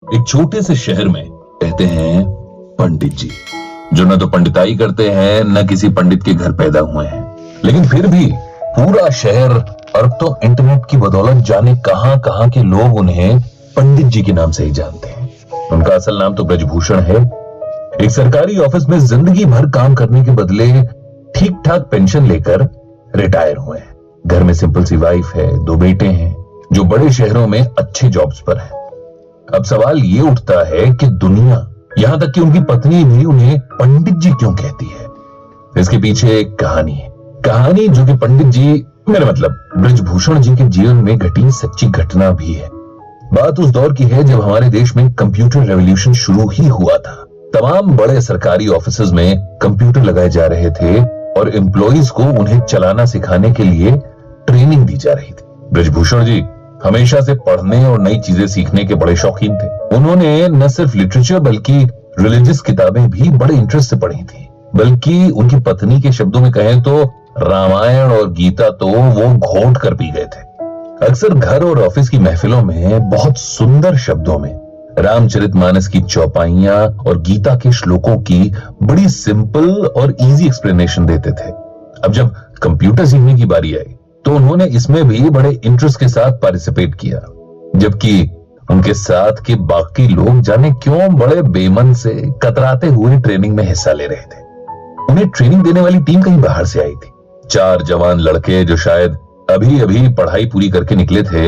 एक छोटे से शहर में कहते हैं पंडित जी, जो न तो पंडिताई करते हैं न किसी पंडित के घर पैदा हुए हैं, लेकिन फिर भी पूरा शहर और तो इंटरनेट की बदौलत जाने कहां कहां के लोग उन्हें पंडित जी के नाम से ही जानते हैं। उनका असल नाम तो ब्रजभूषण है। एक सरकारी ऑफिस में जिंदगी भर काम करने के बदले ठीक ठाक पेंशन लेकर रिटायर हुए हैं। घर में सिंपल सी वाइफ है, 2 बेटे हैं जो बड़े शहरों में अच्छे जॉब्स पर हैं। अब सवाल ये उठता है कि दुनिया, यहां तक कि उनकी पत्नी भी उन्हें पंडित जी क्यों कहती है। इसके पीछे एक कहानी है, कहानी जो कि पंडित जी, मेरा मतलब ब्रजभूषण जी के जीवन में घटी सच्ची घटना भी है। बात उस दौर की है जब हमारे देश में कंप्यूटर रेवोल्यूशन शुरू ही हुआ था। तमाम बड़े सरकारी ऑफिसेज में कंप्यूटर लगाए जा रहे थे और एम्प्लॉइज को उन्हें चलाना सिखाने के लिए ट्रेनिंग दी जा रही थी। ब्रजभूषण जी हमेशा से पढ़ने और नई चीजें सीखने के बड़े शौकीन थे। उन्होंने न सिर्फ लिटरेचर बल्कि रिलीजियस किताबें भी बड़े इंटरेस्ट से पढ़ी थी। बल्कि उनकी पत्नी के शब्दों में कहें तो रामायण और गीता तो वो घोंट कर पी गए थे। अक्सर घर और ऑफिस की महफिलों में बहुत सुंदर शब्दों में रामचरितमानस की चौपाइयां और गीता के श्लोकों की बड़ी सिंपल और इजी एक्सप्लेनेशन देते थे। अब जब कंप्यूटर सीखने की बारी आई तो उन्होंने इसमें भी बड़े इंटरेस्ट के साथ पार्टिसिपेट किया, जबकि उनके साथ के बाकी लोग जाने क्यों बड़े बेमन से कतराते हुए ट्रेनिंग में हिस्सा ले रहे थे। उन्हें ट्रेनिंग देने वाली टीम कहीं बाहर से आई थी। 4 जवान लड़के जो शायद अभी अभी पढ़ाई पूरी करके निकले थे,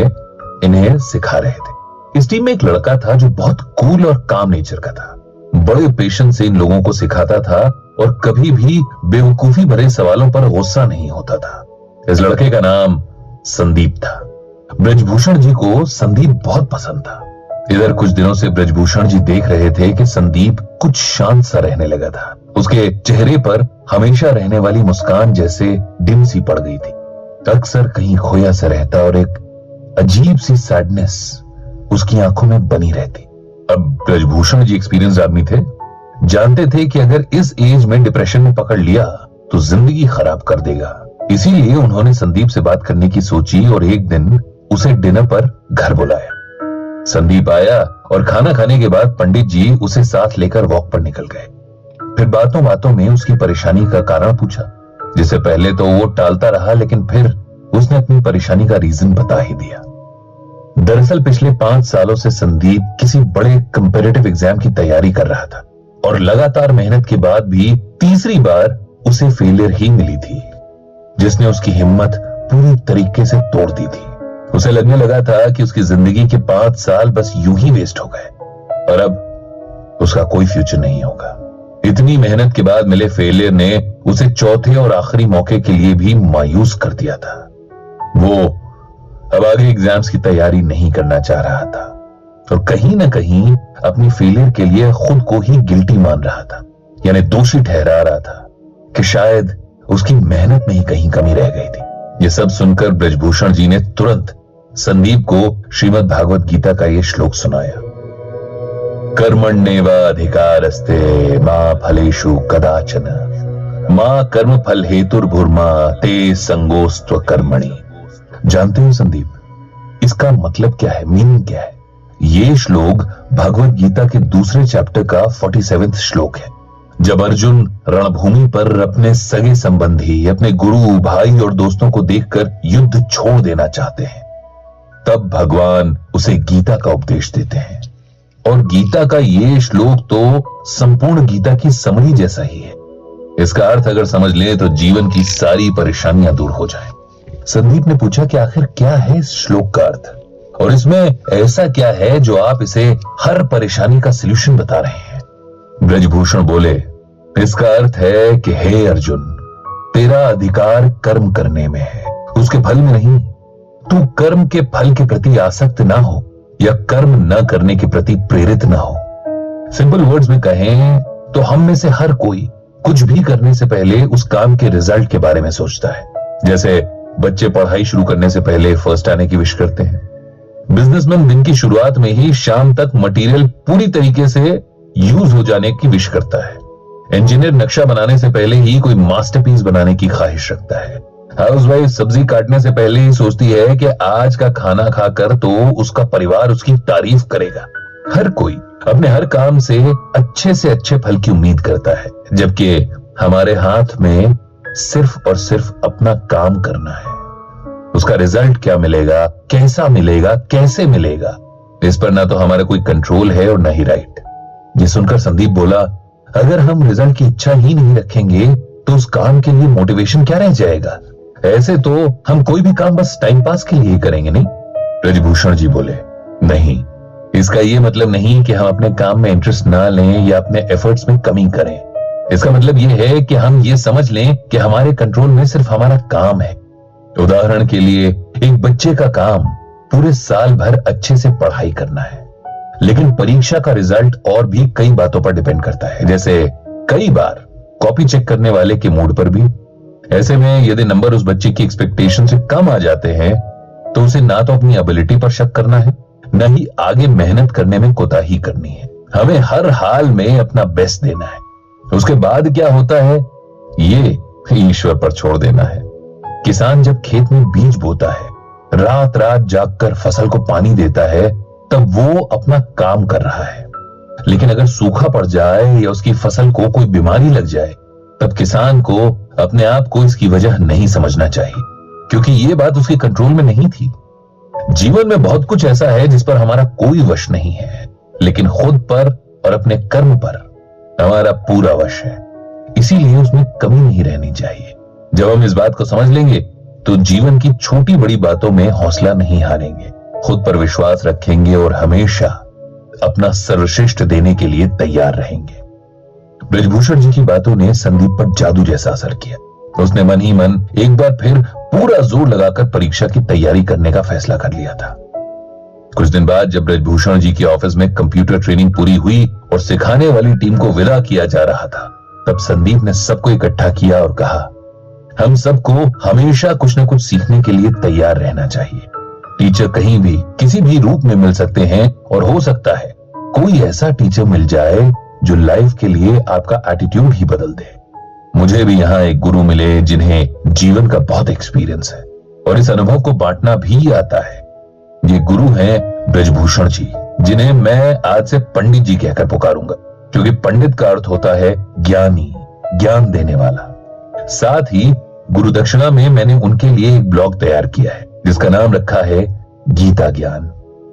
इन्हें सिखा रहे थे। इस टीम में एक लड़का था जो बहुत कूल और काम नेचर का था। बड़े पेशेंस से इन लोगों को सिखाता था और कभी भी बेवकूफी भरे सवालों पर गुस्सा नहीं होता था। इस लड़के का नाम संदीप था। ब्रजभूषण जी को संदीप बहुत पसंद था। इधर कुछ दिनों से ब्रजभूषण जी देख रहे थे कि संदीप कुछ शांत सा रहने लगा था। उसके चेहरे पर हमेशा रहने वाली मुस्कान जैसे डिम सी पड़ गई थी। अक्सर कहीं खोया सा रहता और एक अजीब सी सैडनेस उसकी आंखों में बनी रहती। अब ब्रजभूषण जी एक्सपीरियंस्ड आदमी थे, जानते थे कि अगर इस एज में डिप्रेशन ने पकड़ लिया तो जिंदगी खराब कर देगा। इसीलिए उन्होंने संदीप से बात करने की सोची और एक दिन उसे डिनर पर घर बुलाया। संदीप आया और खाना खाने के बाद पंडित जी उसे साथ लेकर वॉक पर निकल गए। फिर बातों बातों में उसकी परेशानी का कारण पूछा, जिसे पहले तो वो टालता रहा, लेकिन फिर उसने अपनी परेशानी का रीजन बता ही दिया। दरअसल पिछले 5 सालों से संदीप किसी बड़े कंपैरेटिव एग्जाम की तैयारी कर रहा था और लगातार मेहनत के बाद भी तीसरी बार उसे फेलियर ही मिली थी, जिसने उसकी हिम्मत पूरी तरीके से तोड़ दी थी। उसे लगने लगा था कि उसकी जिंदगी के 5 साल बस यूं ही वेस्ट हो गए और अब उसका कोई फ्यूचर नहीं होगा। इतनी मेहनत के बाद मिले फेलियर ने उसे चौथे और आखिरी मौके के लिए भी मायूस कर दिया था। वो अब आगे एग्जाम्स की तैयारी नहीं करना चाह रहा था और कहीं ना कहीं अपनी फेलियर के लिए खुद को ही गिल्टी मान रहा था, यानी दोषी ठहरा रहा था कि शायद उसकी मेहनत में ही कहीं कमी रह गई थी। ये सब सुनकर ब्रजभूषण जी ने तुरंत संदीप को श्रीमद् भागवत गीता का ये श्लोक सुनाया। कर्मण्येवाधिकारस्ते मा फलेषु कदाचन मा कर्म फल हेतुर्भुर्मा ते संगोस्त्व कर्मणि। जानते हो संदीप, इसका मतलब क्या है, मीनिंग क्या है? ये श्लोक भगवत गीता के दूसरे चैप्टर का 47वां श्लोक है। जब अर्जुन रणभूमि पर अपने सगे संबंधी, अपने गुरु, भाई और दोस्तों को देखकर युद्ध छोड़ देना चाहते हैं, तब भगवान उसे गीता का उपदेश देते हैं। और गीता का ये श्लोक तो संपूर्ण गीता की समरी जैसा ही है। इसका अर्थ अगर समझ लें तो जीवन की सारी परेशानियां दूर हो जाएं। संदीप ने पूछा कि आखिर क्या है इस श्लोक का अर्थ और इसमें ऐसा क्या है जो आप इसे हर परेशानी का सलूशन बता रहे हैं? ब्रजभूषण बोले, इसका अर्थ है कि हे अर्जुन, तेरा अधिकार कर्म करने में है, उसके फल में नहीं। तू कर्म के फल के प्रति आसक्त ना हो या कर्म न करने के प्रति प्रेरित ना हो। सिंपल वर्ड्स में कहें तो हम में से हर कोई कुछ भी करने से पहले उस काम के रिजल्ट के बारे में सोचता है। जैसे बच्चे पढ़ाई शुरू करने से पहले फर्स्ट आने की विश करते हैं। बिजनेसमैन दिन की शुरुआत में ही शाम तक मटेरियल पूरी तरीके से यूज हो जाने की विश करता है। इंजीनियर नक्शा बनाने से पहले ही कोई मास्टरपीस बनाने की ख्वाहिश रखता है। हाउसवाइफ सब्जी काटने से पहले ही सोचती है कि आज का खाना खाकर तो उसका परिवार उसकी तारीफ करेगा। हर कोई अपने हर काम से अच्छे फल की उम्मीद करता है, जबकि हमारे हाथ में सिर्फ और सिर्फ अपना काम करना है। उसका रिजल्ट क्या मिलेगा, कैसा मिलेगा, कैसे मिलेगा, इस पर ना तो हमारा कोई कंट्रोल है और ना ही राइट। ये सुनकर संदीप बोला, अगर हम रिजल्ट की इच्छा ही नहीं रखेंगे तो उस काम के लिए मोटिवेशन क्या रह जाएगा? ऐसे तो हम कोई भी काम बस टाइम पास के लिए ही करेंगे, नहीं? ब्रजभूषण जी बोले, नहीं, इसका ये मतलब नहीं कि हम अपने काम में इंटरेस्ट ना लें या अपने एफर्ट्स में कमी करें। इसका मतलब ये है कि हम ये समझ लें कि हमारे कंट्रोल में सिर्फ हमारा काम है। उदाहरण के लिए, एक बच्चे का काम पूरे साल भर अच्छे से पढ़ाई करना है, लेकिन परीक्षा का रिजल्ट और भी कई बातों पर डिपेंड करता है, जैसे कई बार कॉपी चेक करने वाले के मूड पर भी। ऐसे में यदि नंबर उस बच्चे की एक्सपेक्टेशन से कम आ जाते हैं तो उसे ना तो अपनी एबिलिटी पर शक करना है, न ही आगे मेहनत करने में कोताही करनी है। हमें हर हाल में अपना बेस्ट देना है। उसके बाद क्या होता है ये ईश्वर पर छोड़ देना है। किसान जब खेत में बीज बोता है, रात रात जागकर फसल को पानी देता है, तब वो अपना काम कर रहा है। लेकिन अगर सूखा पड़ जाए या उसकी फसल को कोई बीमारी लग जाए, तब किसान को अपने आप को इसकी वजह नहीं समझना चाहिए, क्योंकि ये बात उसके कंट्रोल में नहीं थी। जीवन में बहुत कुछ ऐसा है जिस पर हमारा कोई वश नहीं है, लेकिन खुद पर और अपने कर्म पर हमारा पूरा वश है। इसीलिए उसमें कमी नहीं रहनी चाहिए। जब हम इस बात को समझ लेंगे तो जीवन की छोटी बड़ी बातों में हौसला नहीं हारेंगे, खुद पर विश्वास रखेंगे और हमेशा अपना सर्वश्रेष्ठ देने के लिए तैयार रहेंगे। ब्रजभूषण जी की बातों ने संदीप पर जादू जैसा असर किया। उसने मन ही मन एक बार फिर पूरा जोर लगाकर परीक्षा की तैयारी करने का फैसला कर लिया था। कुछ दिन बाद जब ब्रजभूषण जी के ऑफिस में कंप्यूटर ट्रेनिंग पूरी हुई और सिखाने वाली टीम को विदा किया जा रहा था, तब संदीप ने सबको इकट्ठा किया और कहा, हम सबको हमेशा कुछ न कुछ सीखने के लिए तैयार रहना चाहिए। टीचर कहीं भी किसी भी रूप में मिल सकते हैं और हो सकता है कोई ऐसा टीचर मिल जाए जो लाइफ के लिए आपका एटीट्यूड ही बदल दे। मुझे भी यहाँ एक गुरु मिले जिन्हें जीवन का बहुत एक्सपीरियंस है और इस अनुभव को बांटना भी आता है। ये गुरु हैं ब्रजभूषण जी, जिन्हें मैं आज से पंडित जी कहकर पुकारूंगा, क्योंकि पंडित का अर्थ होता है ज्ञानी, ज्ञान देने वाला। साथ ही गुरु दक्षिणा में मैंने उनके लिए एक ब्लॉग तैयार किया है जिसका नाम रखा है गीता ज्ञान।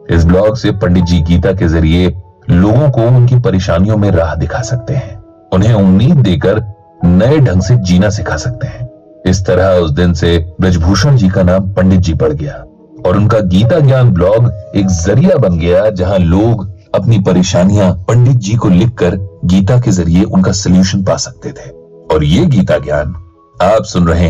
इस ब्लॉग से पंडित जी गीता के जरिए लोगों को उनकी परेशानियों में राह दिखा सकते हैं, उन्हें उम्मीद देकर नए ढंग से जीना सिखा सकते हैं। इस तरह उस दिन से ब्रजभूषण जी का नाम पंडित जी पड़ गया और उनका गीता ज्ञान ब्लॉग एक जरिया बन गया जहां लोग अपनी परेशानियां पंडित जी को लिखकर गीता के जरिए उनका सलूशन पा सकते थे। और ये गीता ज्ञान आप सुन रहे हैं